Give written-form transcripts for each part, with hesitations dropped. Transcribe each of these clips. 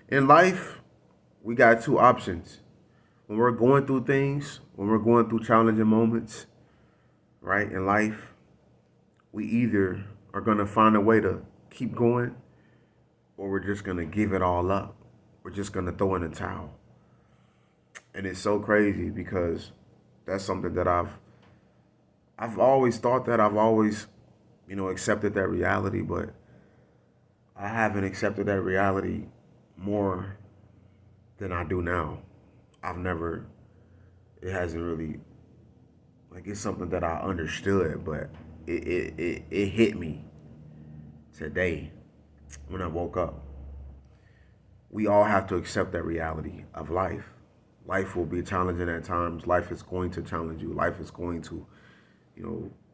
In life, we got two options. When we're going through things, when we're going through challenging moments, right, in life, we either are going to find a way to keep going or we're just going to give it all up. We're just going to throw in the towel. And it's so crazy because that's something that I've always thought that I've always, accepted that reality, but I haven't accepted that reality more than I do now. I've never it hasn't really like it's something that I understood, but it hit me today when I woke up. We all have to accept that reality of life. Life will be challenging at times. Life is going to challenge you. Life is going to,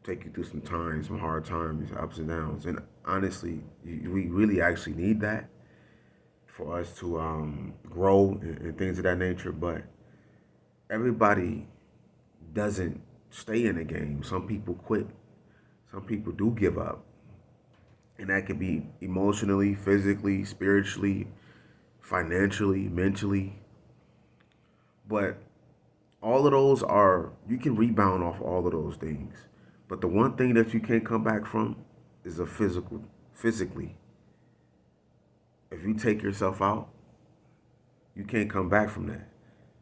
take you through some times, some hard times, ups and downs. And honestly, we really actually need that for us to grow and things of that nature. But everybody doesn't stay in the game. Some people quit. Some people do give up. And that could be emotionally, physically, spiritually, financially, mentally. But all of those are, you can rebound off all of those things. But the one thing that you can't come back from is physically. If you take yourself out, you can't come back from that.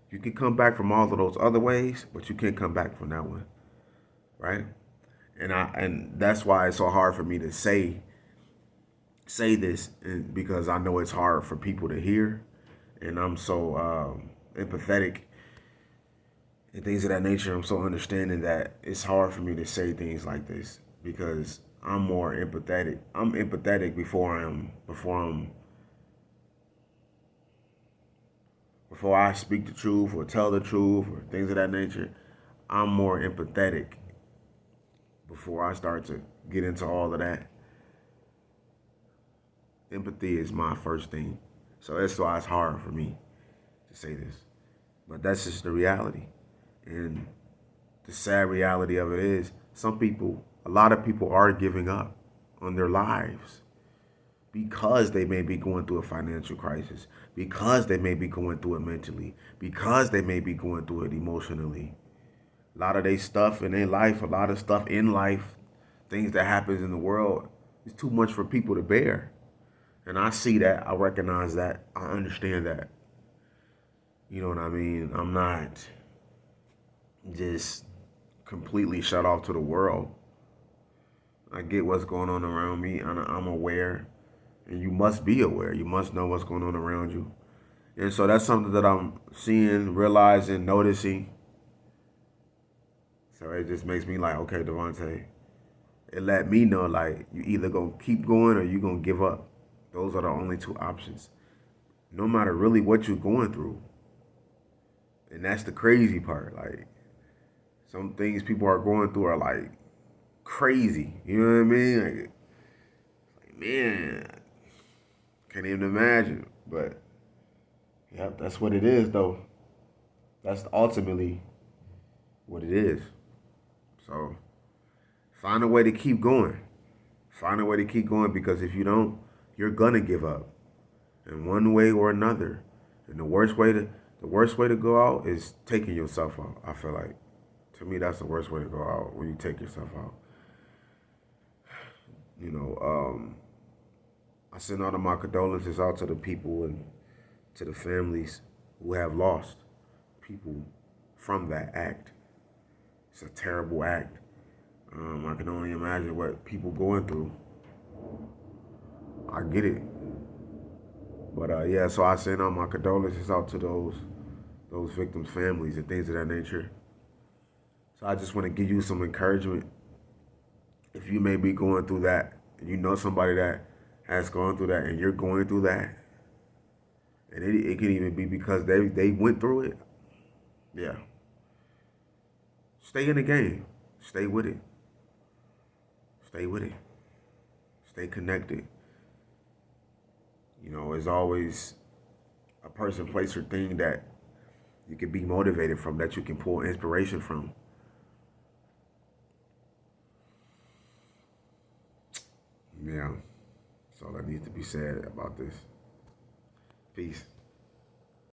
You can come back from all of those other ways, but you can't come back from that one, right? And that's why it's so hard for me to say this, and because I know it's hard for people to hear, and I'm so empathetic and things of that nature. I'm so understanding that it's hard for me to say things like this because I'm more empathetic. I'm empathetic before I speak the truth or tell the truth or things of that nature. I'm more empathetic before I start to get into all of that. Empathy is my first thing. So that's why it's hard for me to say this. But that's just the reality. And the sad reality of it is a lot of people are giving up on their lives because they may be going through a financial crisis, because they may be going through it mentally, because they may be going through it emotionally. A lot of their stuff in their life, a lot of stuff in life, things that happens in the world, is too much for people to bear. And I see that, I recognize that, I understand that. You know what I mean? I'm not just completely shut off to the world. I get what's going on around me, and I'm aware. And you must be aware. You must know what's going on around you. And so that's something that I'm seeing, realizing, noticing. So it just makes me like, okay, Devontae, it let me know like you either gonna keep going or you gonna give up. Those are the only two options. No matter really what you're going through. And that's the crazy part. Like some things people are going through are like crazy. You know what I mean? Like man, can't even imagine. But yep, that's what it is though. That's ultimately what it is. So find a way to keep going. Find a way to keep going because if you don't, you're gonna give up in one way or another. And the worst way to go out is taking yourself out. I feel like to me that's the worst way to go out when you take yourself out. You know, I send all of my condolences out to the people and to the families who have lost people from that act. It's a terrible act. I can only imagine what people going through. I get it, but yeah. So I send all my condolences out to those victims' families and things of that nature. So I just want to give you some encouragement. If you may be going through that, and you know somebody that has gone through that, and you're going through that, and it can even be because they went through it. Yeah, stay in the game. Stay with it. Stay with it. Stay connected. There's always a person, place, or thing that you can be motivated from, that you can pull inspiration from. Yeah, that's all that needs to be said about this. Peace.